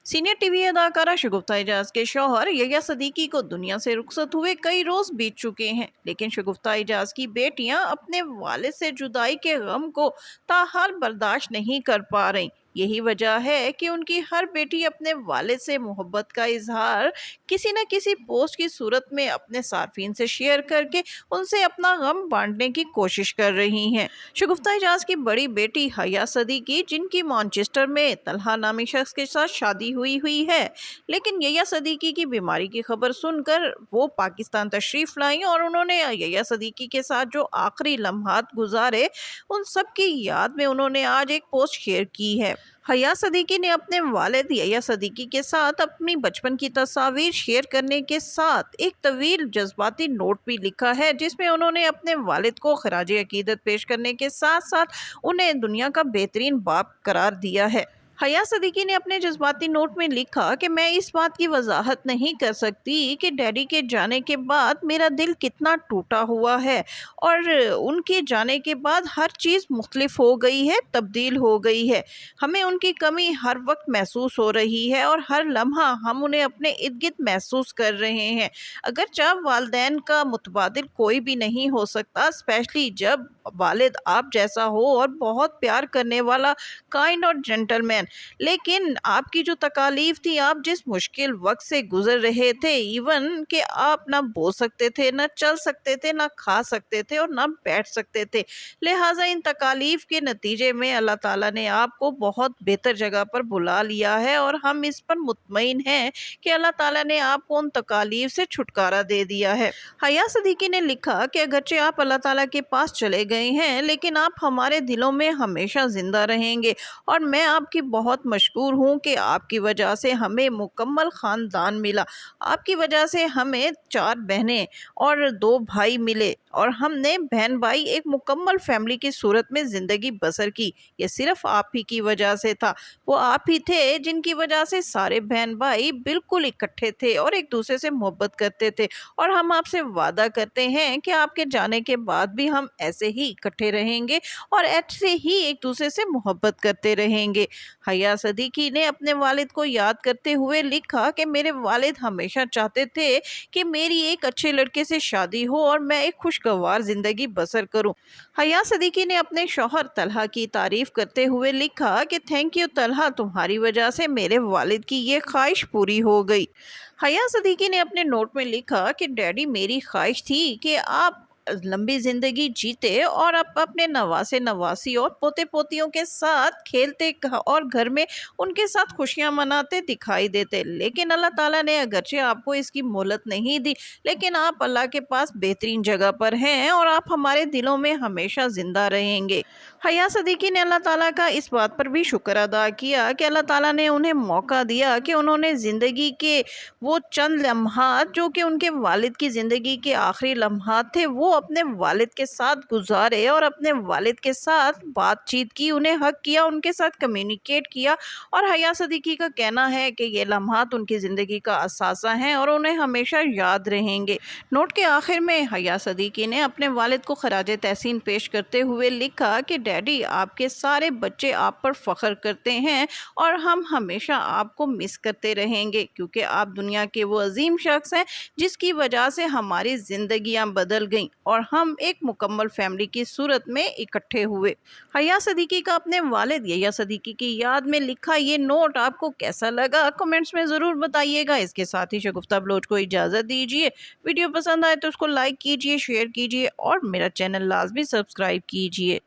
Senior TV अदाकारा शगुफ्ता एजाज के शौहर यह्या सदीकी को दुनिया से रुखसत हुए कई रोज बीत चुके हैं, लेकिन शगुफ्ता एजाज की बेटियां अपने वालिद से जुदाई के गम को ताहाल बर्दाश्त नहीं कर पा रही। यही वजह है कि उनकी हर बेटी अपने वालिद से मोहब्बत का इजहार किसी न किसी पोस्ट की सूरत में अपने सार्फिन से शेयर करके उनसे अपना गम बांटने की कोशिश कर रही हैं। शगुफ्ता एजाज की बड़ी बेटी हया सदीकी, जिनकी मैनचेस्टर में तलहा नामी शख्स के साथ शादी हुई है, लेकिन यह्या सदीकी की बीमारी की खबर सुनकर वो पाकिस्तान तशरीफ लाई और उन्होंने यह्या सदीकी के साथ जो आखिरी लम्हात गुजारे उन सब की याद में उन्होंने आज एक पोस्ट शेयर की है। हया सदीकी ने अपने वालिद यह्या सदीकी के साथ अपनी बचपन की तस्वीर शेयर करने के साथ एक तवील जज्बाती नोट भी लिखा है, जिसमें उन्होंने अपने वालिद को खराज अकीदत पेश करने के साथ साथ उन्हें दुनिया का बेहतरीन बाप करार दिया है। हया सदीकी ने अपने जज्बाती नोट में लिखा कि मैं इस बात की वजाहत नहीं कर सकती कि डैडी के जाने के बाद मेरा दिल कितना टूटा हुआ है और उनके जाने के बाद हर चीज़ मुख्तलिफ हो गई है, तब्दील हो गई है। हमें उनकी कमी हर वक्त महसूस हो रही है और हर लम्हा हम उन्हें अपने इर्द गिर्द महसूस कर रहे हैं। अगरचे वालिदैन का मुतबादिल कोई भी नहीं हो सकता, स्पेशली जब वालिद आप जैसा हो और बहुत प्यार करने वाला, काइंड और जेंटलमैन। लेकिन आपकी जो तकालीफ थी, आप जिस मुश्किल वक्त से गुजर रहे थे, इवन कि आप ना बोल सकते थे, ना चल सकते थे, ना खा सकते थे और ना बैठ सकते थे। लिहाजा इन तकालीफ के नतीजे में अल्लाह ताला ने आपको बहुत बेहतर जगह पर बुला लिया है और हम इस पर मुतमईन हैं कि अल्लाह ताला ने आपको उन तकालीफ से छुटकारा दे दिया है। हया सदीकी ने लिखा कि अगरचे आप अल्लाह ताला के पास चले गए हैं, लेकिन आप हमारे दिलों में हमेशा जिंदा रहेंगे और मैं आपकी बहुत मशकूर हूँ कि आपकी वजह से हमें मुकम्मल ख़ानदान मिला। आपकी वजह से हमें 4 बहनें और 2 भाई मिले और हमने बहन भाई एक मुकम्मल फैमिली की सूरत में ज़िंदगी बसर की। ये सिर्फ आप ही की वजह से था। वो आप ही थे जिनकी वजह से सारे बहन भाई बिल्कुल इकट्ठे थे और एक दूसरे से मोहब्बत करते थे, और हम आपसे वादा करते हैं कि आपके जाने के बाद भी हम ऐसे ही इकट्ठे रहेंगे और ऐसे ही एक दूसरे से मोहब्बत करते रहेंगे। हया सदीकी ने अपने वालिद को याद करते हुए लिखा कि मेरे वालिद हमेशा चाहते थे कि मेरी एक अच्छे लड़के से शादी हो और मैं एक खुशगवार जिंदगी बसर करूं। हया सदीकी ने अपने शौहर तलहा की तारीफ करते हुए लिखा कि थैंक यू तलहा, तुम्हारी वजह से मेरे वालिद की ये ख्वाहिश पूरी हो गई। हया सदीकी ने अपने नोट में लिखा कि डैडी, मेरी ख्वाहिश थी कि आप लंबी जिंदगी जीते और आप अपने नवासे नवासी और पोते पोतियों के साथ खेलते और घर में उनके साथ खुशियां मनाते दिखाई देते, लेकिन अल्लाह ताला ने अगरचे आपको इसकी मोहलत नहीं दी, लेकिन आप अल्लाह के पास बेहतरीन जगह पर हैं और आप हमारे दिलों में हमेशा जिंदा रहेंगे। हया सदीकी ने अल्लाह ताला का इस बात पर भी शुक्र अदा किया कि अल्लाह ताला ने उन्हें मौका दिया कि उन्होंने ज़िंदगी के वो चंद लम्हात जो कि उनके वालिद की ज़िंदगी के आखिरी लम्हात थे, वो अपने वालिद के साथ गुजारे और अपने वालिद के साथ बातचीत की, उन्हें हक किया, उनके साथ कम्युनिकेट किया। और हया सदीकी का कहना है कि ये लम्हात उनकी ज़िंदगी का असासा हैं और उन्हें हमेशा याद रहेंगे। नोट के आखिर में हया सदीकी ने अपने वालिद को खराज तहसीन पेश करते हुए लिखा कि डैडी, आपके सारे बच्चे आप पर फ़ख्र करते हैं और हम हमेशा आपको मिस करते रहेंगे, क्योंकि आप दुनिया के वो अजीम शख्स हैं जिसकी वजह से हमारी ज़िंदगियां बदल गईं और हम एक मुकम्मल फैमिली की सूरत में इकट्ठे हुए। हया सदीकी का अपने वालिद यह्या सदीकी की याद में लिखा ये नोट आपको कैसा लगा, कमेंट्स में ज़रूर बताइएगा। इसके साथ ही शगुफ्ता बलोच को इजाज़त दीजिए। वीडियो पसंद आए तो उसको लाइक कीजिए, शेयर कीजिए और मेरा चैनल लाजमी सब्सक्राइब कीजिए।